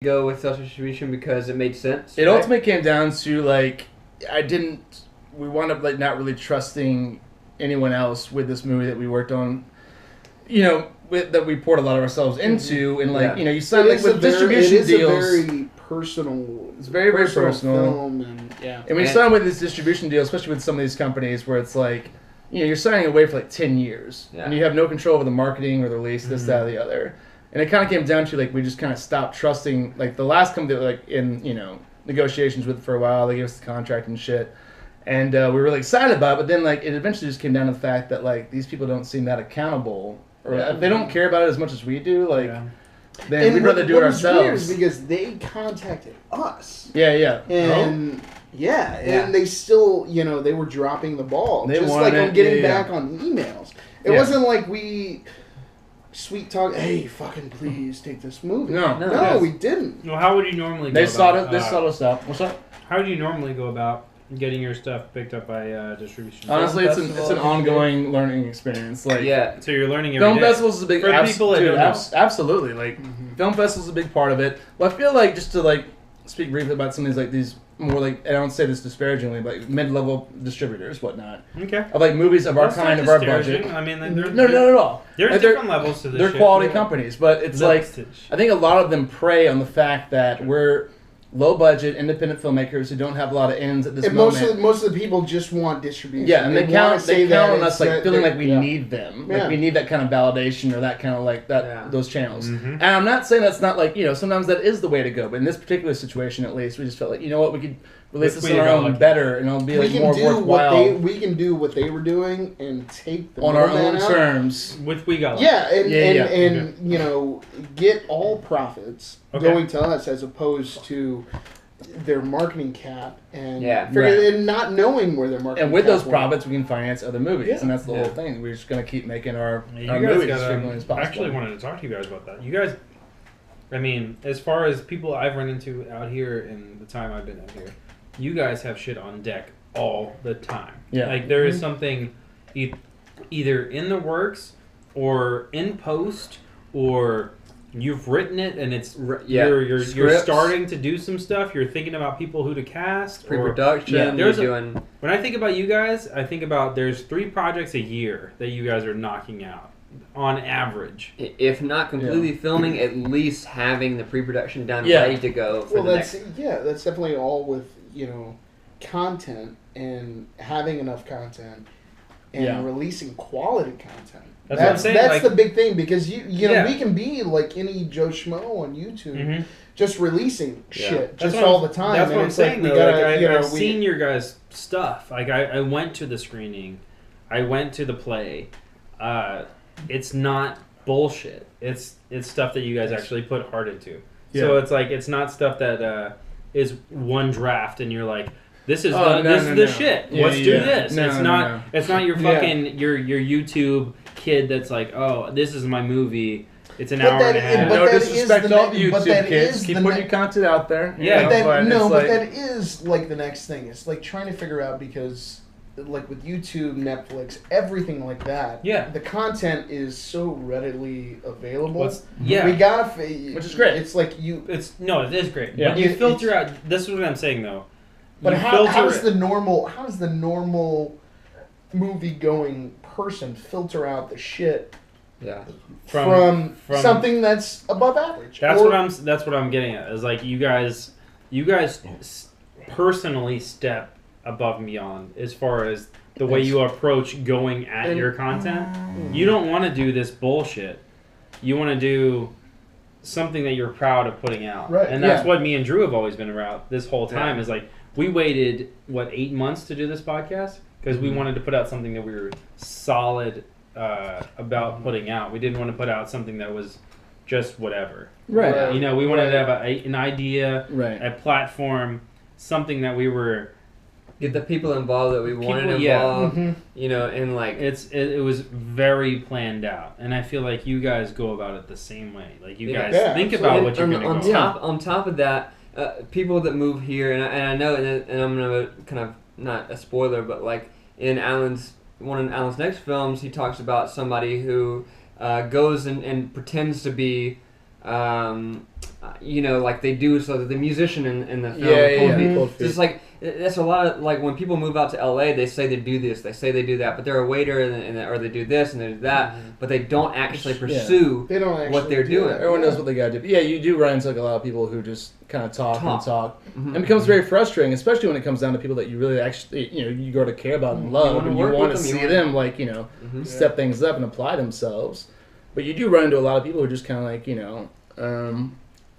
go with self-distribution because it made sense? It ultimately came down to like we wound up like not really trusting anyone else with this movie that we worked on. That we poured a lot of ourselves into, and like you sign like with distribution deals. It's a very personal. It's very personal film, and when you sign with this distribution deal, especially with some of these companies, where it's like, you're signing away for like 10 years, and you have no control over the marketing or the release, this, that, or the other. And it kind of came down to like we just kind of stopped trusting like the last company that like in negotiations with for a while. They gave us the contract and shit, and we were really excited about it. But then like it eventually just came down to the fact that like these people don't seem that accountable. Or they don't care about it as much as we do. Like, then we'd rather do it ourselves. Because they contacted us. Yeah. And and they still, they were dropping the ball. They just like on getting back on emails. It wasn't like we sweet talk. Hey, fucking please take this movie. No, we didn't. Well, how would you normally? They sought us out. What's up? How do you normally go about getting your stuff picked up by distribution? Honestly, it's an ongoing learning experience. Like, so you're learning every film day. festivals is a big for people that don't know. Absolutely. Like film festivals is a big part of it. Well, I feel like just to like speak briefly about some of these more like, I don't say this disparagingly, but like mid-level distributors, whatnot. Okay. Of like movies of our kind, of our budget. I mean, no, not at all. There's like, different levels to this. They're quality companies, but it's like I think a lot of them prey on the fact that we're low-budget, independent filmmakers who don't have a lot of ends at this moment. Most of the people just want distribution. Yeah, and they count on us like feeling like we need them. Yeah. Like we need that kind of validation or that kind of like those channels. And I'm not saying that's not like, sometimes that is the way to go, but in this particular situation at least, we just felt like, you know what, we could release this on our own better and it'll be like more worthwhile. We can do what they were doing and take the on our own terms. Which we got. And get all profits going to us as opposed to their marketing cap and and not knowing where their marketing. And with cap those profits, we can finance other movies, and that's the whole thing. We're just gonna keep making our movies as frequently as possible. I actually wanted to talk to you guys about that. You guys, I mean, as far as people I've run into out here in the time I've been out here, you guys have shit on deck all the time. Yeah. Like there is something either in the works or in post or you've written it and it's you're starting to do some stuff. You're thinking about people who to cast, pre-production. When I think about you guys, I think about there's 3 projects a year that you guys are knocking out on average. If not completely filming, at least having the pre-production done, ready to go. That's definitely all with content and having enough content and releasing quality content. That's what I'm saying. That's the big thing because we can be like any Joe Schmo on YouTube, just releasing shit all the time. That's what I'm saying. I've seen your guys' stuff. Like I went to the screening, I went to the play. It's not bullshit. It's stuff that you guys actually put heart into. Yeah. So it's like it's not stuff that is one draft and you're like, this is the shit. Yeah, Let's do this. It's not your fucking your YouTube kid that's like, oh, this is my movie. It's an hour and a half. No disrespect to all the YouTube kids. Keep putting your content out there. Yeah, but that is like the next thing. It's like trying to figure out because like with YouTube, Netflix, everything like that. Yeah, the content is so readily available. We gotta, which is great. It's like it is great. Yeah. But you filter out. This is what I'm saying though. But how does the normal movie-going person filter out the shit? Yeah. From something that's above average. That's what I'm getting at. Is like you guys personally step above and beyond as far as the way you approach going at your content. You don't want to do this bullshit. You want to do something that you're proud of putting out. Right. And that's what me and Drew have always been about this whole time is like we waited 8 months to do this podcast because we wanted to put out something that we were solid about putting out. We didn't want to put out something that was just whatever. Right. We wanted to have an idea, a platform, something that we were get the people involved that we wanted involved. And like it was very planned out, and I feel like you guys go about it the same way. Like you guys think about what you're going to go. On top of that, people that move here, and I know, and I'm gonna kind of not a spoiler, but like in one of Alan's next films, he talks about somebody who goes and pretends to be like they do, so that the musician in the film. Mm-hmm. It's like that's a lot of like when people move out to LA, they say they do this, they say they do that, but they're a waiter or they do this and they do that, but they don't actually pursue what they're doing. Everyone knows what they gotta do. But yeah, you do run into like a lot of people who just kind of talk. And it becomes very frustrating, especially when it comes down to people that you really actually you go to care about and love, and you want to see them like step things up and apply themselves. But you do run into a lot of people who just kind of like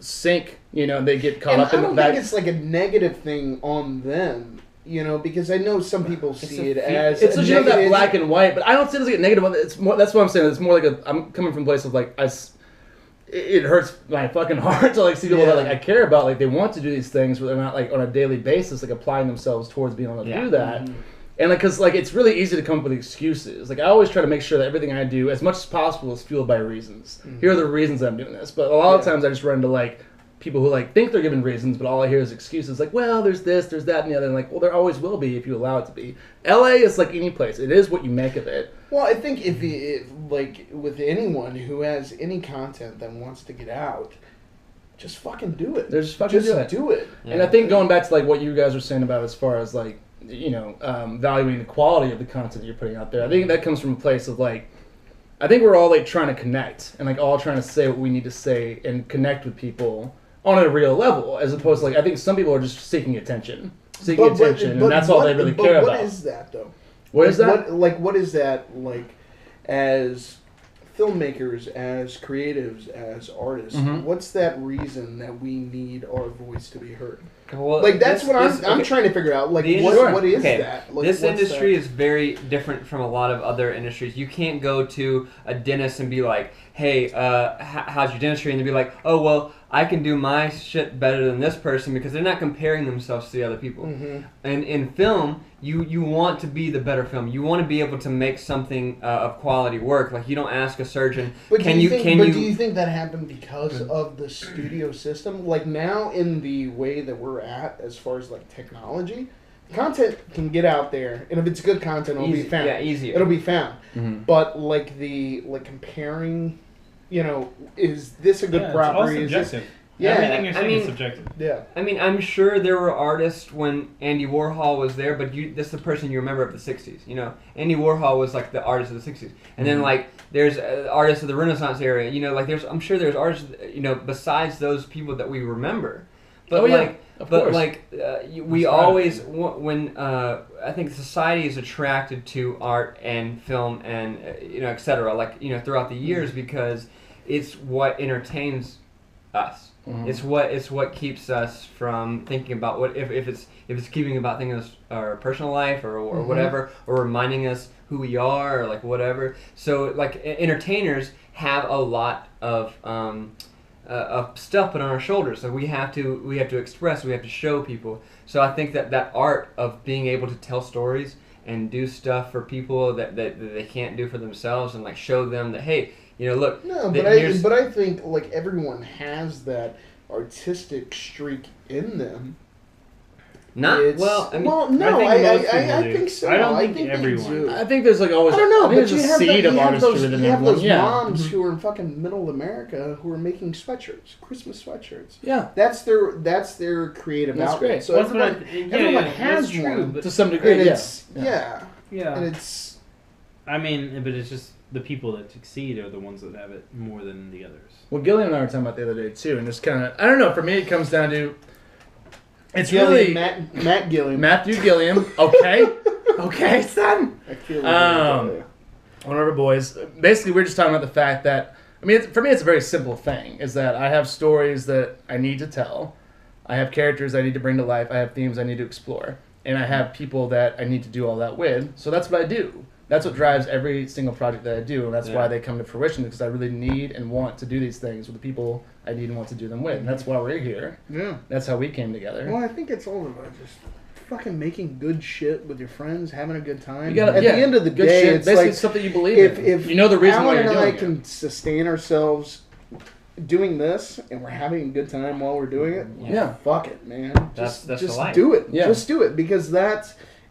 sink, they get caught up in the back. I don't think it's like a negative thing on them, because I know some people see it as it's just that black and white, but I don't see it as like a negative one. It's more, that's what I'm saying. It's more like I'm coming from a place of like it hurts my fucking heart to like see people that like I care about, like they want to do these things, but they're not like on a daily basis like applying themselves towards being able to do that. And like, cause like it's really easy to come up with excuses. Like I always try to make sure that everything I do, as much as possible, is fueled by reasons. Here are the reasons I'm doing this. But a lot of times I just run into like people who like think they're giving reasons, but all I hear is excuses. Like, well, there's this, there's that, and the other. And like, well, there always will be if you allow it to be. LA is like any place. It is what you make of it. Well, I think if like with anyone who has any content that wants to get out, just fucking do it. Just do it. Yeah. And I think going back to like what you guys were saying about as far as like valuing the quality of the content you're putting out there, I think that comes from a place of like, I think we're all like trying to connect and like all trying to say what we need to say and connect with people on a real level, as opposed to like I think some people are just seeking attention, and that's all they really care about. What is that though? What is that? What is that like as filmmakers, as creatives, as artists? What's that reason that we need our voice to be heard? Well, like that's what I'm trying to figure out. Like what is that? Like, this industry is very different from a lot of other industries. You can't go to a dentist and be like, "Hey, how's your dentistry?" And they'd be like, "Oh, well, I can do my shit better than this person," because they're not comparing themselves to the other people. And in film, you want to be the better film. You want to be able to make something of quality work. Like you don't ask a surgeon, do you think that happened because of the studio system? Like now in the way that we're at as far as like technology, content can get out there, and if it's good content, it'll be found. Yeah, easier. It'll be found. But like comparing, is this a good property? It's all subjective. Everything you're saying is subjective. Yeah. I mean, I'm sure there were artists when Andy Warhol was there, but that's the person you remember of the 60s. Andy Warhol was like the artist of the 60s. And then like there's artists of the Renaissance era, like I'm sure there's artists, besides those people that we remember. But we always, when I think society is attracted to art and film and, et cetera, like, throughout the years because it's what entertains us. It's what keeps us from thinking about what if it's keeping about things our personal life or whatever, or reminding us who we are or like whatever. So like entertainers have a lot of stuff put on our shoulders. So we have to express, we have to show people. So I think that art of being able to tell stories and do stuff for people that they can't do for themselves, and like show them that, hey, look. No, but I think like everyone has that artistic streak in them. I think so. I don't think everyone. I think there's like always. I don't know, there's a seed of artistry within everyone. You have those moms who are in fucking middle America who are making sweatshirts, Christmas sweatshirts. Yeah, that's their creative outlet. Great. So everyone has one to some degree. Yeah. And it's. I mean, but it's just the people that succeed are the ones that have it more than the others. Well, Gilliam and I were talking about the other day too, and just kind of, I don't know. For me, it comes down to. It's Gilliam, really Matt Gilliam. Matthew Gilliam. Okay, okay, son. I feel one of our boys. Basically, we're just talking about the fact that for me, it's a very simple thing. Is that I have stories that I need to tell, I have characters I need to bring to life, I have themes I need to explore, and I have people that I need to do all that with. So that's what I do. That's what drives every single project that I do, and that's why they come to fruition, because I really need and want to do these things with the people I need and want to do them with, and that's why we're here. Yeah. That's how we came together. Well, I think it's all about just fucking making good shit with your friends, having a good time. At the end of the day, shit, it's basically like something you believe in. If you know the reason Alan why you're doing and I can sustain ourselves doing this, and we're having a good time while we're doing it, fuck it, man. Just that's do it. Yeah. Just do it, because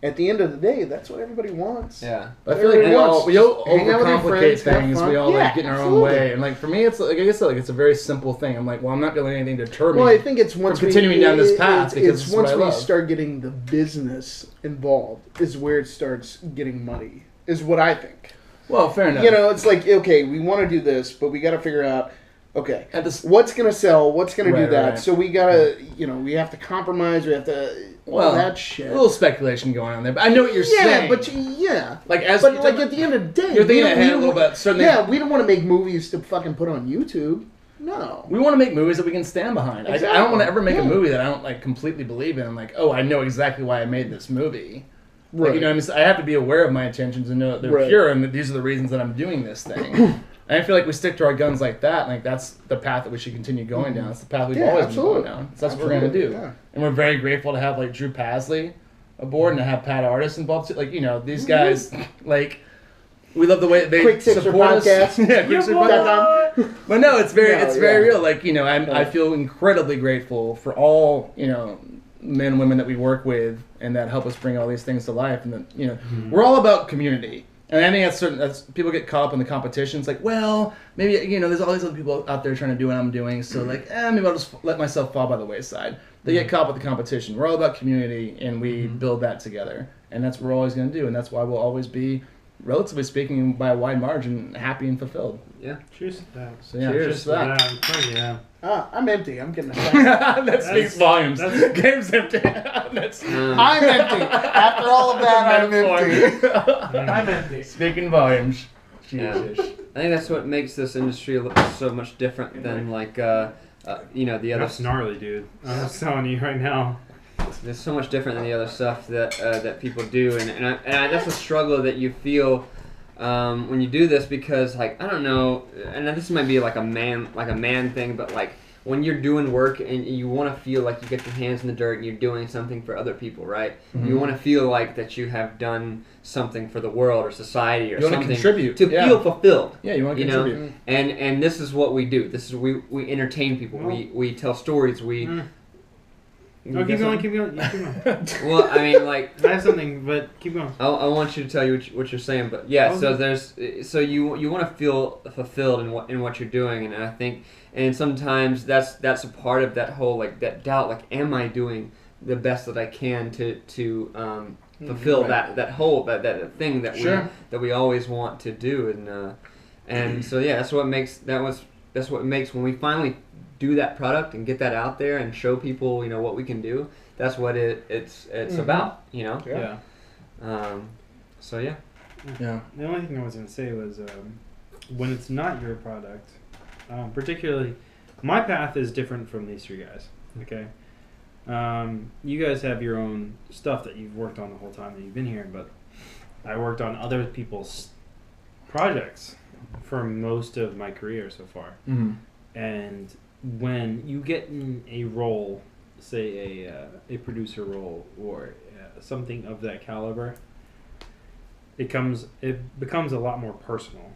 at the end of the day, that's what everybody wants. Yeah. I feel like we all hang out with your overcomplicate friends, have things. fun. We all Yeah, like get in our own absolutely. way, and like for me, it's like I said, like it's a very simple thing. I'm like, well, I'm not doing anything to deter me. Well, I think it's once continuing down this path because it's it's what once I we love. start getting the business involved is where it starts getting muddy. Is what I think. Well, fair enough. You know, it's like, okay, we want to do this, but we got to figure out, okay, what's going to sell, what's going to do that. Right. So we got to, we have to compromise, we have to, all that shit. A little speculation going on there, but I know what you're saying. But like at the end of the day, you're thinking ahead a little bit. Certainly, we don't want to make movies to fucking put on YouTube. No. We want to make movies that we can stand behind. Exactly. I don't want to ever make a movie that I don't like completely believe in. I'm like, oh, I know exactly why I made this movie. Right. Like, you know, I have to be aware of my intentions and know that they're pure and that these are the reasons that I'm doing this thing. And I feel like we stick to our guns like that. And like that's the path that we should continue going down. It's the path we've always been going down. So that's what we're going to do. Yeah. And we're very grateful to have like Drew Pasley aboard and to have Pat Artis involved too. Like, these guys, like, we love the way they Quick support us. Yeah, But no, it's very real. Like, I feel incredibly grateful for all, men and women that we work with and that help us bring all these things to life. And that, we're all about community. And I think that's people get caught up in the competition. It's like, well, maybe, there's all these other people out there trying to do what I'm doing. So like, maybe I'll just let myself fall by the wayside. They get caught up with the competition. We're all about community and we build that together. And that's what we're always going to do. And that's why we'll always be, relatively speaking, by a wide margin, happy and fulfilled. Yeah. Cheers to that. So yeah, cheers to that. Yeah. I'm empty. I'm getting that speaks volumes. Game's empty. I'm empty. After all of that, I'm empty. I'm empty. Speaking volumes. Yeah. I think that's what makes this industry look so much different than like the other. That's gnarly, dude. I'm just telling you right now. There's so much different than the other stuff that people do, and that's a struggle that you feel when you do this because like I don't know, and this might be like a man thing, but like when you're doing work and you want to feel like you get your hands in the dirt and you're doing something for other people, right? Mm-hmm. You want to feel like that you have done something for the world or society or something. To contribute. To feel fulfilled. Yeah, you want to contribute. And this is what we do. This is we entertain people. We tell stories. No, keep going. Keep going. Well, I mean, like I have something, but keep going. I want you to tell you what you're saying, but yeah. So you want to feel fulfilled in what you're doing, and I think, and sometimes that's a part of that whole like that doubt. Like, am I doing the best that I can to fulfill that whole that thing that we always want to do, and so yeah, that's what makes when we finally do that product and get that out there and show people, what we can do. That's what it's about, Yeah. So yeah. Yeah. The only thing I was gonna say was when it's not your product, particularly, my path is different from these three guys. Okay. You guys have your own stuff that you've worked on the whole time that you've been here, but I worked on other people's projects for most of my career so far, and when you get in a role, say a producer role or something of that caliber, it becomes a lot more personal,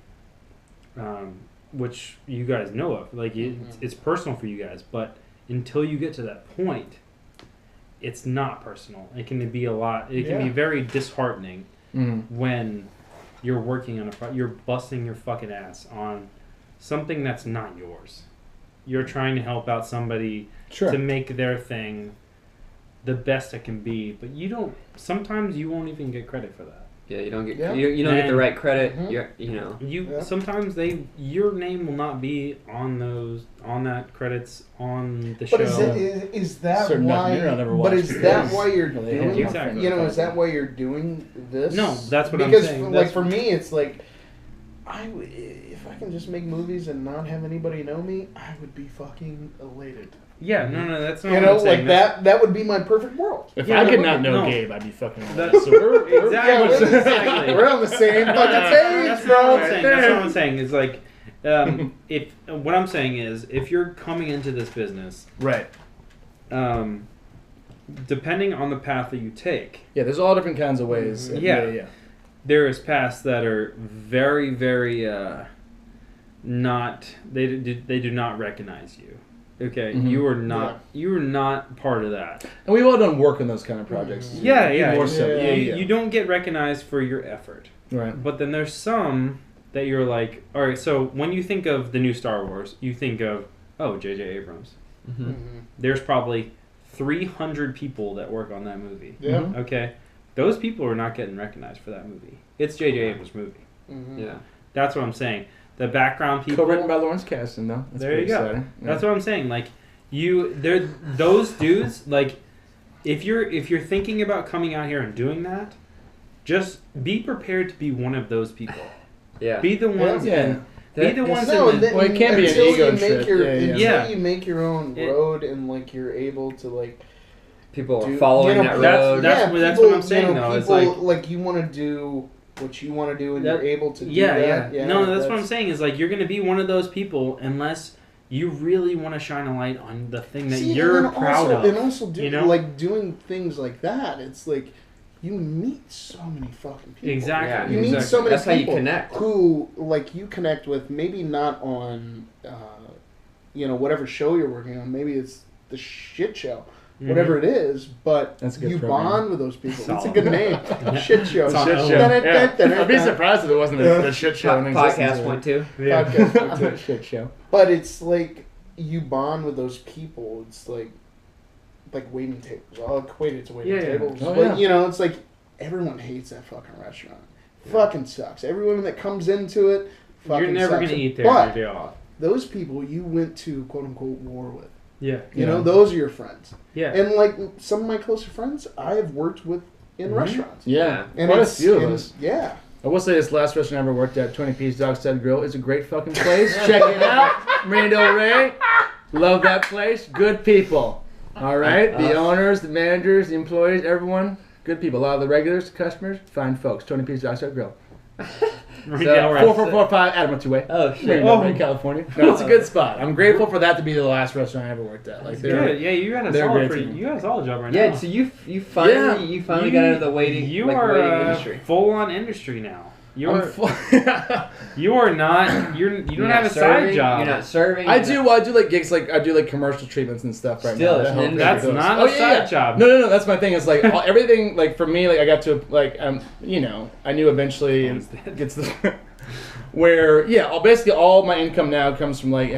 which you guys know of. Like it's personal for you guys, but until you get to that point, it's not personal. It can be a lot. It can be very disheartening when you're working on you're busting your fucking ass on something that's not yours. You're trying to help out somebody to make their thing the best it can be, but sometimes you won't even get credit for that. Yeah, you don't get you don't get the right credit. Sometimes your name will not be on that credits on the show. But is that why? But is that why you're doing? Exactly. Is that why you're doing this? No, that's what I'm saying. Because for me, it's like if I can just make movies and not have anybody know me, I would be fucking elated. Yeah, no, that's not what I'm saying. Like that would be my perfect world. If I could not know Gabe, I'd be fucking elated. So we're exactly. We're on the same fucking page, bro. That's what I'm saying. Is like, what I'm saying is, if you're coming into this business, right, depending on the path that you take, there's all different kinds of ways. Yeah. There is paths that are very, very not. They do not recognize you, Okay, Mhm. you were not part of that. And we've all done work on those kind of projects. Yeah. More so. Yeah. You don't get recognized for your effort. Right. But then there's some that you're like, all right, so when you think of the new Star Wars, you think of, oh, J.J. Abrams. Mm-hmm. There's probably 300 people that work on that movie. Yeah. Mhm. Okay? Those people are not getting recognized for that movie. It's J.J. Abrams' movie. Mm-hmm. Yeah. That's what I'm saying. The background people... Co-written by Lawrence Kasdan, though. That's There you pretty go. exciting. Yeah. That's what I'm saying. Like, those dudes, like, if you're thinking about coming out here and doing that, just be prepared to be one of those people. Yeah. Be the ones Yeah. be the ones No, in the... Well, it can't be an until ego you make trip. your Yeah. Yeah. until you make your own road and like you're able to like People are do- following you know, that that's- road. that's- yeah, that's people, what I'm saying, you know, though. It's people, like- you want to do what you want to do and That- you're able to do yeah, that. yeah. No, that's what I'm saying. Is like you're gonna be one of those people unless you really want to shine a light on the thing that See, you're and then proud also, of. And also, you know? like doing things like that, it's like you meet so many fucking people. Exactly. Yeah, You meet exactly. so many That's how you people connect. who like you connect with. Maybe not on, whatever show you're working on. Maybe it's the shit show. Mhm. Whatever it is, but That's a good you program. bond with those people. It's a Solid. good name. Shit show. It's on Shit Ellen. show. Dun-dun-dun-dun-dun. I'd be surprised if it wasn't a shit show in existence. Podcast point two. Yeah. Podcast. Shit show. But it's like you bond with those people. It's like waiting tables. I'll equate it to waiting Yeah, yeah. tables. Oh, But yeah. it's like everyone hates that fucking restaurant. Fucking sucks. Everyone that comes into it fucking You're never sucks. gonna eat there But on your day off. those people you went to quote unquote war with. Yeah. You Yeah. know, those are your friends. Yeah. And like some of my closer friends I have worked with in Mhm. restaurants. Yeah. And Quite a it's- few of and- us. Yeah. I will say this last restaurant I ever worked at, 20 Piece Dog Stud Grill, is a great fucking place. Check it out. Marina Del Rey. Love that place. Good people. All right. The owners, the managers, the employees, everyone. Good people. A lot of the regulars, customers, fine folks. 20 Piece Dog Stud Grill. Yeah, right. 4445 Adam Two-Way. Oh shit. Marina Del Rey, California. No, it's a good spot. I'm grateful for that to be the last restaurant I ever worked at. Like, they're Good. Yeah, you got a they're solid. great team. You got a solid job right Yeah. now. So you finally got out of the waiting You waiting are industry. full on industry now. I'm You're full- you are not. You don't You're have not a serving, side job. You're not serving. I you're do. not- Well, I do like gigs. Like I do like commercial treatments and stuff right Still, now. That help and pay That's the bills. not Oh, a yeah, side yeah. job. No. That's my thing. It's like everything. Like for me, like I got to like I knew eventually Phone's dead. it gets the where basically all my income now comes from like